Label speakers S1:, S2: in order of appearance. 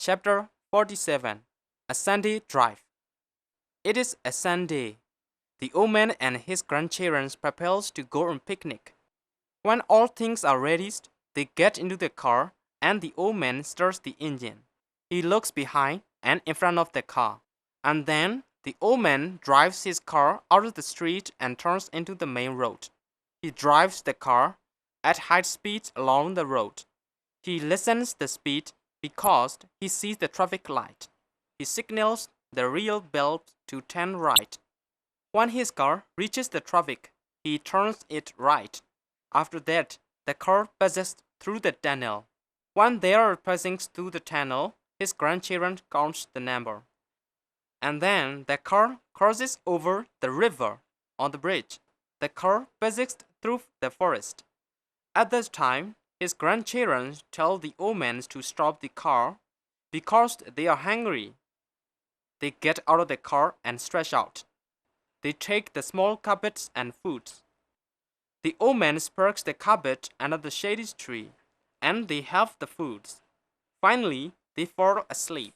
S1: Chapter 47. A Sunday Drive. It is a Sunday. The old man and his grandchildren prepare to go on picnic. When all things are ready, they get into the car and the old man starts the engine. He looks behind and in front of the car. And then the old man drives his car out of the street and turns into the main road. He drives the car at high speed along the road. He listens the speed because he sees the traffic light. He signals the rear belt to turn right. When his car reaches the traffic, he turns it right. After that, the car passes through the tunnel. When they are passing through the tunnel, his grandchildren count the number. And then the car crosses over the river. On the bridge, the car passes through the forest. At that time, his grandchildren tell the old man to stop the car because they are hungry. They get out of the car and stretch out. They take the small carpets and foods. The old man sparks the carpet under the shady tree, and they have the foods. Finally, they fall asleep.